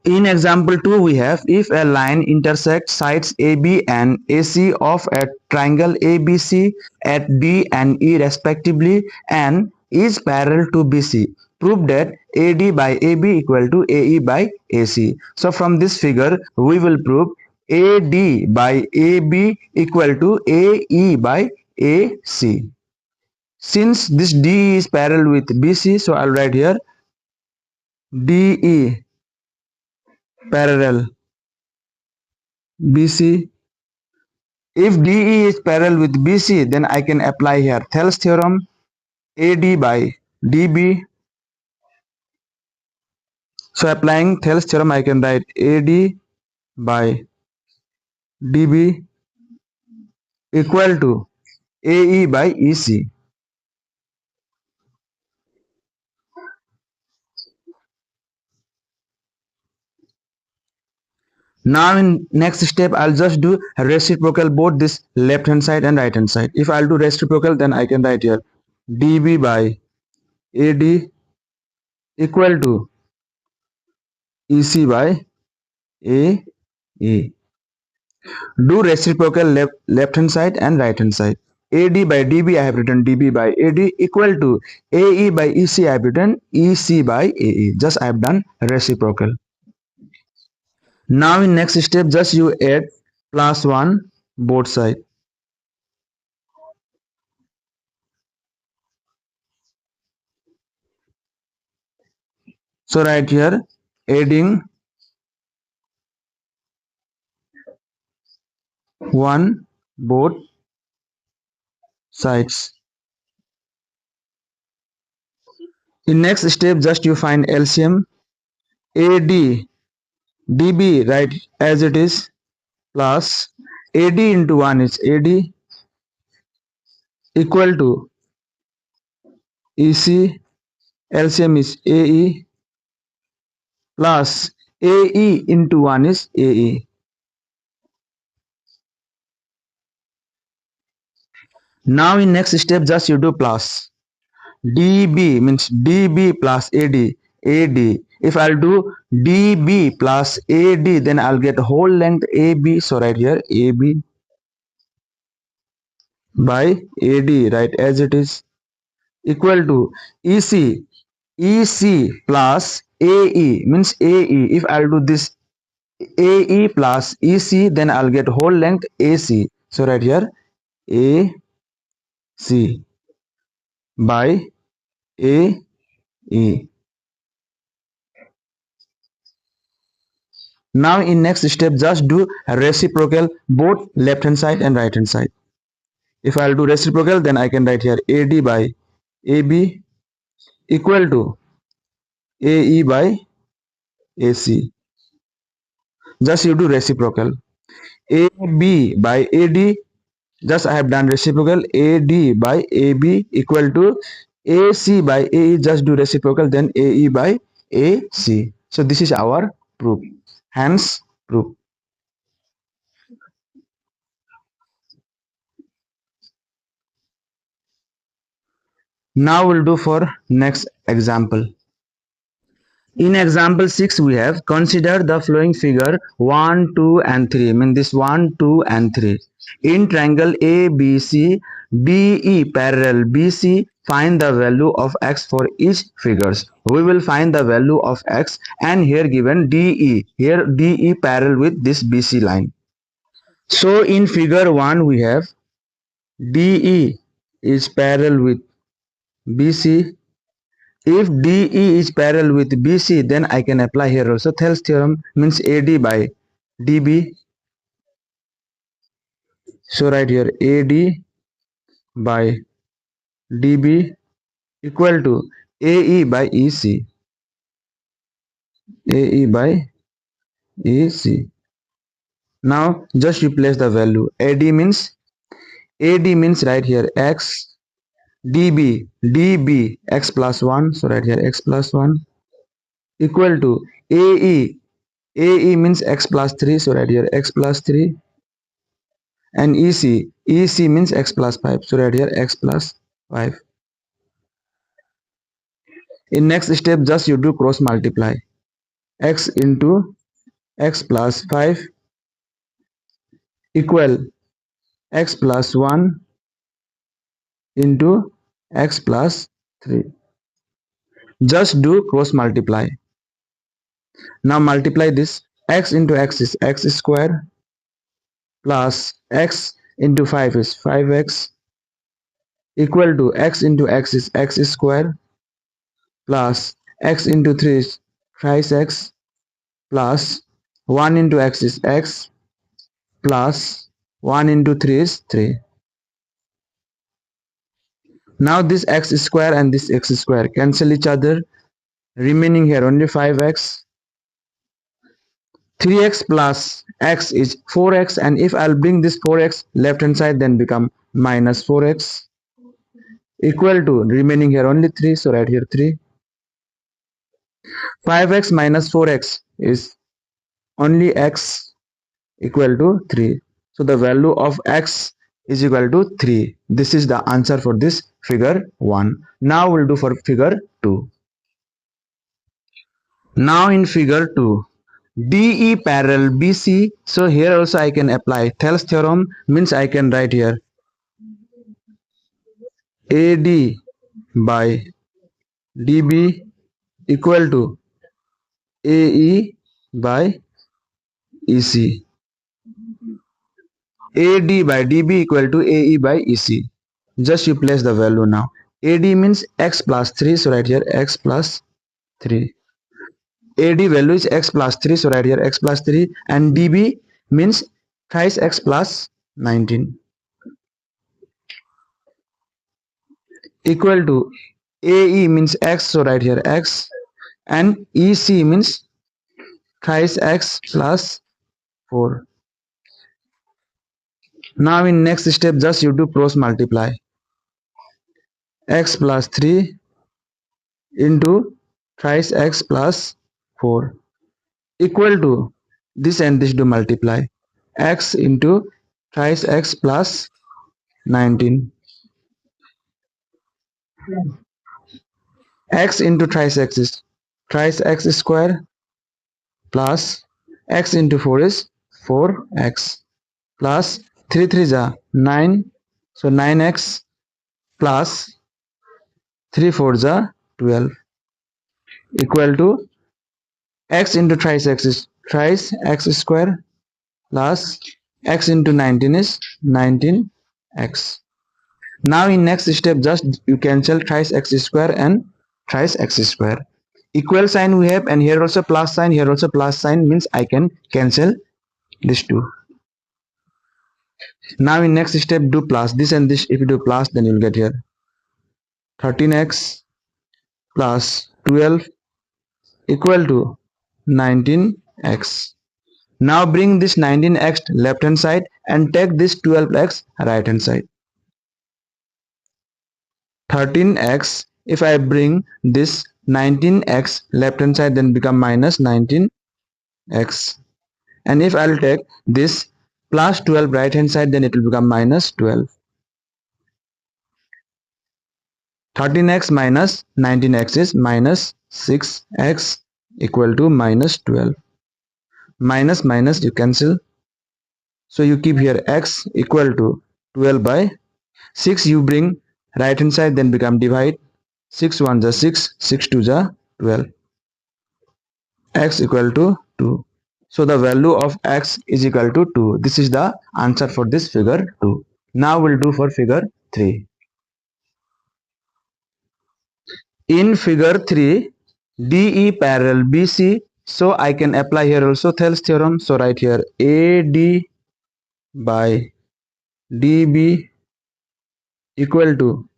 In example 2, we have if a line intersects sides AB and AC of a triangle ABC at B and E respectively and is parallel to BC, prove that AD by AB equal to AE by AC. So from this figure, we will prove AD by AB equal to AE by AC. Since this DE is parallel with BC, so I'll write here DE parallel BC. If DE is parallel with BC, then I can apply here Thales theorem, AD by DB. So applying Thales theorem, I can write AD by DB equal to AE by EC. Now in next step, I'll just do reciprocal both this left hand side and right hand side. If I'll do reciprocal, then I can write here DB by AD equal to EC by AE. Do reciprocal left hand side and right hand side. AD by DB I have written DB by AD equal to AE by EC I have written EC by AE. Just I have done reciprocal. Now in next step just you add plus 1 both side. So right here adding 1 both sides. In next step just you find LCM. AD DB right as it is plus AD into 1 is AD equal to EC, LCM is AE plus AE into 1 is AE. Now in next step just you do plus DB means DB plus AD. If I'll do DB plus AD, then I'll get whole length AB. So right here AB by AD right as it is equal to EC plus AE means AE. If I'll do this AE plus EC, then I'll get whole length AC. So right here AC by AE. Now in next step just do reciprocal both left hand side and right hand side. If I'll do reciprocal, then I can write here AD by AB equal to AE by AC. Just you do reciprocal. AB by AD, just I have done reciprocal. AD by AB equal to AC by AE, just do reciprocal, then AE by AC. So this is our proof. Hence proof. Now we'll do for next example. In example 6 we have consider the following figure 1, 2 and 3. I mean this 1, 2 and 3. In triangle ABC, DE parallel BC, find the value of x for each figures. We will find the value of x and here given DE. Here DE parallel with this BC line. So in figure 1 we have DE is parallel with BC. If DE is parallel with BC, then I can apply here also Thales theorem means AD by DB. So right here AD by DB equal to AE by EC. AE by EC. Now just replace the value. AD means right here x, DB x plus 1. So right here x plus 1 equal to AE means x plus 3. So right here x plus 3 and EC means x plus 5. So right here x plus 5. In next step just you do cross multiply. x into x plus 5 equal x plus 1 into x plus 3. Just do cross multiply. Now multiply this. X into x is x square plus x into 5 is 5x equal to x into x is x square plus x into 3 is thrice x plus 1 into x is x plus 1 into 3 is 3. Now this x square and this x square cancel each other, remaining here only 5x. 3x plus x is 4x, and if I'll bring this 4x left hand side, then become minus 4x equal to remaining here only 3, so right here 3. 5x minus 4x is only x equal to 3. So the value of x is equal to 3. This is the answer for this figure 1. Now we'll do for figure 2. Now in figure 2, DE parallel BC. So here also I can apply Thales theorem, means I can write here AD by DB equal to AE by EC. AD by DB equal to AE by EC. Just you place the value now. AD means x plus 3, so right here x plus 3. AD value is x plus 3, so right here x plus 3, and DB means thrice x plus 19 equal to AE means x, so right here x, and EC means thrice x plus 4. Now in next step, just you do cross multiply. X plus 3 into thrice x plus 4 equal to this and this do multiply. X into thrice x plus 19. X into thrice x is thrice x square plus x into 4 is 4x plus 3 3 are 9, so 9x plus 3 4 are 12 equal to x into thrice x is thrice x square plus x into 19 is 19x. Now in next step, just you cancel thrice x square and thrice x square. Equal sign we have, and here also plus sign, here also plus sign, means I can cancel these two. Now in next step, do plus this and this. If you do plus, then you'll get here 13x plus 12 equal to 19x. Now bring this 19x left hand side and take this 12x right hand side. 13x, if I bring this 19x left hand side, then become minus 19x. And if I'll take this plus 12 right hand side, then it will become minus 12. 13x minus 19x is minus 6x equal to minus 12. Minus minus you cancel, so you keep here x equal to 12 by 6. You bring right hand side, then become divide. 6 1 is 6, 6 2 is 12. X equal to 2. So the value of x is equal to 2. This is the answer for this figure 2. Now we'll do for figure 3. In figure 3, DE parallel BC. So I can apply here also Thales theorem. So right here AD by DB equal to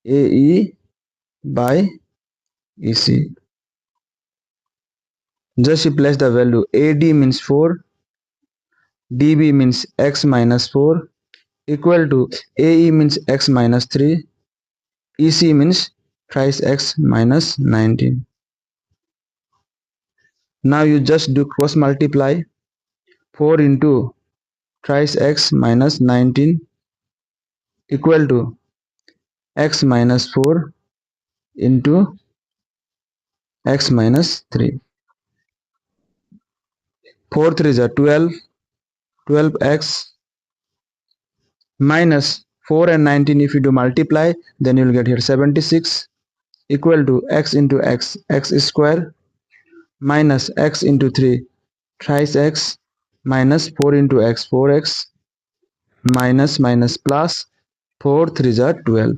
AE by EC. Just replace the value. AD means 4, DB means x minus 4 equal to AE means x minus 3, EC means thrice x minus 19. Now you just do cross multiply. 4 into thrice x minus 19 equal to x minus 4 into x minus 3. 4 3 are 12, 12x minus 4 and 19. If you do multiply, then you will get here 76 equal to x into x, x square minus x into 3, thrice x minus 4 into x, 4x minus minus plus 4 3 are 12.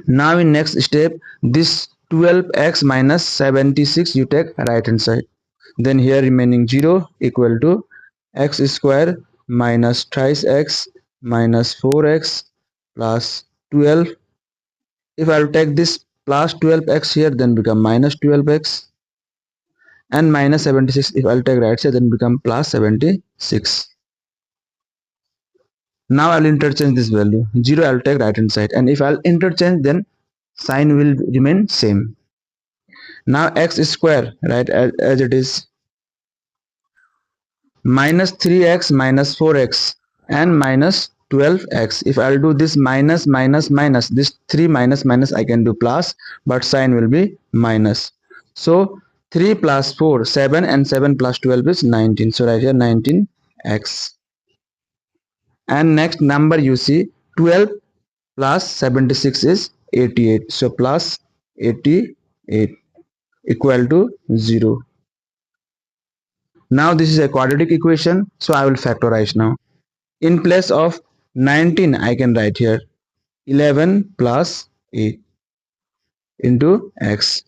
Now in next step, this 12x minus 76 you take right hand side. Then here remaining 0 equal to x square minus thrice x minus 4x plus 12. If I will take this plus 12x here, then become minus 12x, and minus 76 if I'll take right side, then become plus 76. Now I'll interchange this value. 0 I'll take right hand side, and if I'll interchange, then sign will remain same. Now x square, right, as it is, minus 3x minus 4x and minus 12x. If I'll do this minus minus minus, this 3 minus minus I can do plus, but sign will be minus. So 3 plus 4 7, and 7 plus 12 is 19. So right here 19x. And next number you see 12 plus 76 is 88. So plus 88 equal to 0. Now this is a quadratic equation, so I will factorize now. In place of 19 I can write here 11 plus 8 into x.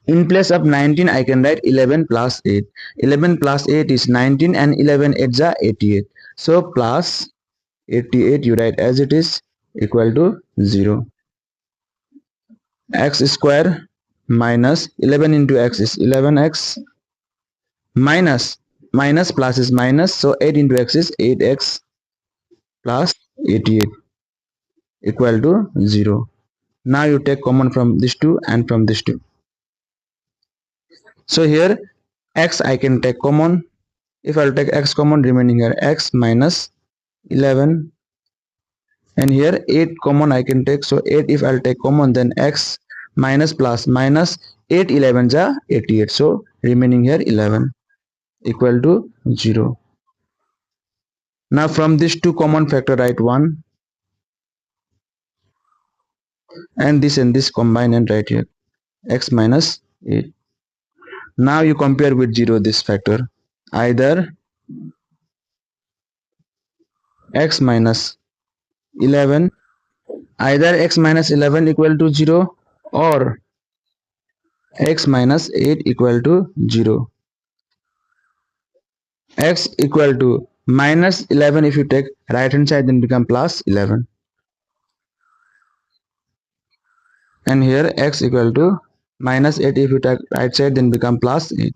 In place of 19 I can write 11 plus 8. 11 plus 8 is 19, and 11 8 is 88. So plus 88 you write as it is equal to 0. X square minus 11 into x is 11x minus minus plus is minus, so 8 into x is 8x plus 88 equal to 0. Now you take common from this 2 and from this 2. So here x I can take common. If I'll take x common, remaining here x minus 11, and here 8 common I can take. So 8 if I'll take common, then x minus plus minus 8 11 is 88. So remaining here 11 equal to 0. Now from this 2 common factor, write 1, and this combine and write here x minus 8. Now you compare with 0 this factor. Either x minus 11 equal to 0, or x minus 8 equal to 0. X equal to minus 11 if you take right hand side, then become plus 11, and here x equal to minus 8 if you take right side, then become plus 8.